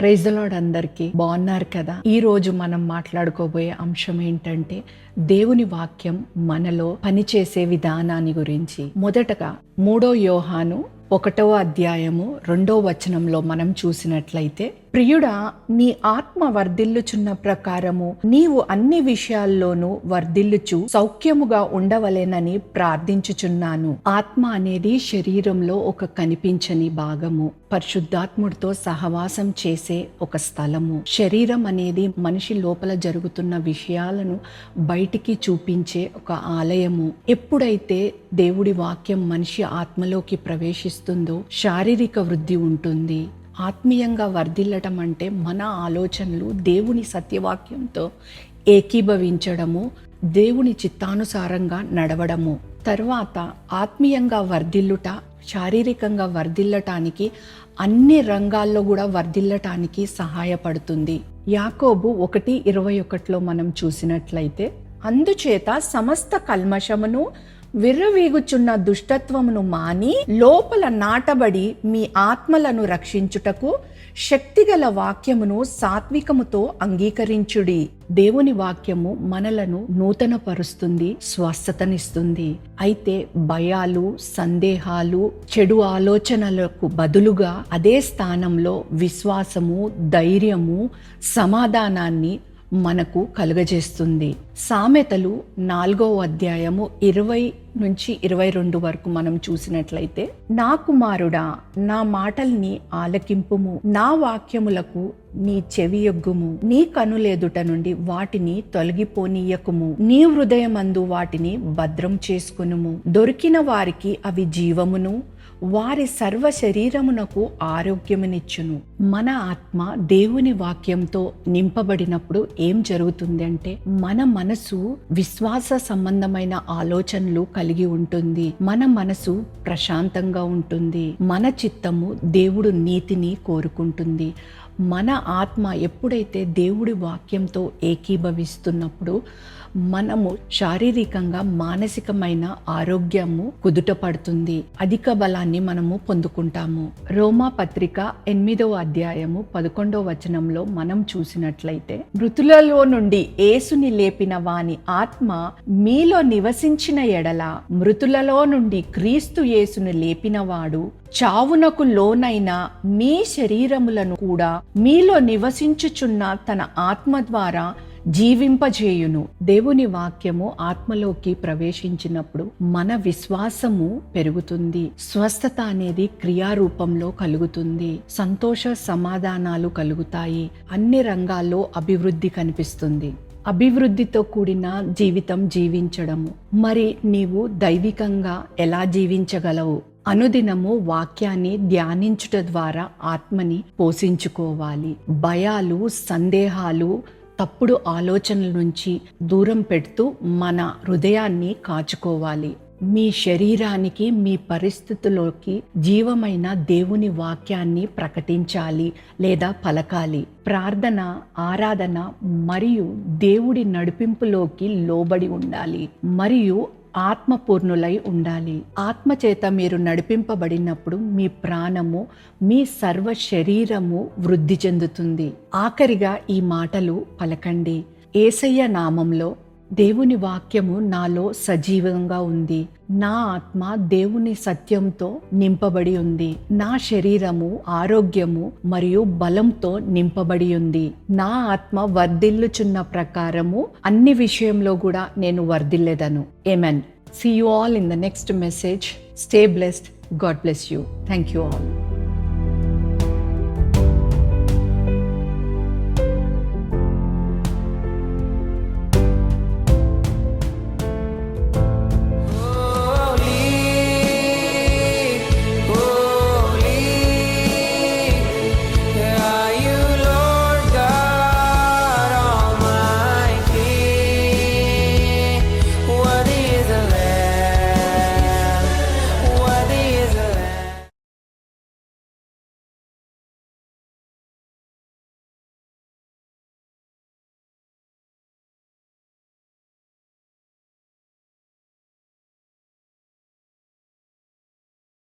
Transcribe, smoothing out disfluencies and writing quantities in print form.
Praise the lord. అందరికీ బాగున్నారు కదా? ఈ రోజు మనం మాట్లాడుకోబోయే అంశం ఏంటంటే దేవుని వాక్యం మనలో పనిచేసే విధానాన్ని గురించి. మొదటగా 3 యోహాను 1వ అధ్యాయము 2వ వచనంలో మనం చూసినట్లయితే, ప్రియుడా, నీ ఆత్మ వర్ధిల్లుచున్న ప్రకారము నీవు అన్ని విషయాల్లోనూ వర్ధిల్లుచు సౌఖ్యముగా ఉండవలెనని ప్రార్థించుచున్నాను. ఆత్మ అనేది శరీరంలో ఒక కనిపించని భాగము, పరిశుద్ధాత్ముడితో సహవాసం చేసే ఒక స్థలము. శరీరం అనేది మనిషి లోపల జరుగుతున్న విషయాలను బయటికి చూపించే ఒక ఆలయము. ఎప్పుడైతే దేవుడి వాక్యం మనిషి ఆత్మలోకి ప్రవేశిస్తుందో శారీరక వృద్ధి ఉంటుంది. ఆత్మీయంగా వర్ధిల్లటం అంటే మన ఆలోచనలు దేవుని సత్యవాక్యంతో ఏకీభవించడము, దేవుని చిత్తానుసారంగా నడవడము. తర్వాత ఆత్మీయంగా వర్ధిల్లుట, శారీరకంగా వర్ధిల్లటానికి, అన్ని రంగాల్లో కూడా వర్ధిల్లటానికి సహాయపడుతుంది. యాకోబు 1:21లో మనం చూసినట్లయితే, అందుచేత సమస్త కల్మషమును విర్రవీగుచున్న దుష్టత్వమును మాని లోపల నాటబడి మీ ఆత్మలను రక్షించుటకు శక్తిగల వాక్యమును సాత్వికముతో అంగీకరించుడి. దేవుని వాక్యము మనలను నూతనపరుస్తుంది, స్వస్థతనిస్తుంది. అయితే భయాలు, సందేహాలు, చెడు ఆలోచనలకు బదులుగా అదే స్థానంలో విశ్వాసము, ధైర్యము, సమాధానాన్ని మనకు కలుగజేస్తుంది. సామెతలు 4వ అధ్యాయము 20-22 వరకు మనం చూసినట్లయితే, నా కుమారుడా, నా మాటల్ని ఆలకింపుము, నా వాక్యములకు నీ చెవియొగ్గుము, నీ కనులెదుట నుండి వాటిని తొలగిపోనీయకుము, నీ హృదయమందు వాటిని భద్రం చేసుకునుము. దొరికిన వారికి అవి జీవమును, వారి సర్వ శరీరమునకు ఆరోగ్యమునిచ్చును. మన ఆత్మ దేవుని వాక్యంతో నింపబడినప్పుడు ఏం జరుగుతుంది అంటే, మన మనసు విశ్వాస సంబంధమైన ఆలోచనలు కలిగి ఉంటుంది. మన మనసు ప్రశాంతంగా ఉంటుంది. మన చిత్తము దేవుడు నీతిని కోరుకుంటుంది. మన ఆత్మ ఎప్పుడైతే దేవుడి వాక్యంతో ఏకీభవిస్తున్నప్పుడు మనము శారీరకంగా, మానసికమైన ఆరోగ్యము కుదుట పడుతుంది. అధిక బలాన్ని మనము పొందుకుంటాము. రోమా పత్రిక 8వ అధ్యాయము 11వ వచనంలో మనం చూసినట్లయితే, మృతులలో నుండి యేసుని లేపిన వాని ఆత్మ మీలో నివసించిన ఎడల, మృతులలో నుండి క్రీస్తు యేసును లేపినవాడు చావునకు లోనైన మీ శరీరములను కూడా మీలో నివసించుచున్న తన ఆత్మ ద్వారా జీవింపజేయును. దేవుని వాక్యము ఆత్మలోకి ప్రవేశించినప్పుడు మన విశ్వాసము పెరుగుతుంది. స్వస్థత అనేది క్రియారూపంలో కలుగుతుంది. సంతోష సమాధానాలు కలుగుతాయి. అన్ని రంగాల్లో అభివృద్ధి కనిపిస్తుంది. అభివృద్ధితో కూడిన జీవితం జీవించడము. మరి నీవు దైవికంగా ఎలా జీవించగలవు? అనుదినము వాక్యాన్ని ధ్యానించుట ద్వారా ఆత్మని పోషించుకోవాలి. భయాలు, సందేహాలు, తప్పుడు ఆలోచనల నుంచి దూరం పెడుతూ మన హృదయాన్ని కాచుకోవాలి. మీ శరీరానికి, మీ పరిస్థితుల్లోకి జీవమైన దేవుని వాక్యాన్ని ప్రకటించాలి లేదా పలకాలి. ప్రార్థన, ఆరాధన మరియు దేవుడి నడిపింపులోకి లోబడి ఉండాలి మరియు ఆత్మపూర్ణులై ఉండాలి. ఆత్మచేత మీరు నడిపింపబడినప్పుడు మీ ప్రాణము, మీ సర్వ శరీరము వృద్ధి చెందుతుంది. ఆఖరిగా ఈ మాటలు పలకండి: యేసయ్య నామంలో దేవుని వాక్యము నాలో సజీవంగా ఉంది. నా ఆత్మ దేవుని సత్యంతో నింపబడి ఉంది. నా శరీరము ఆరోగ్యము మరియు బలంతో నింపబడి ఉంది. నా ఆత్మ వర్ధిల్లుచున్న ప్రకారము అన్ని విషయంలో కూడా నేను వర్ధిల్లెదను. ఆమేన్. See you all in the next message. Stay blessed. God bless you. Thank you all.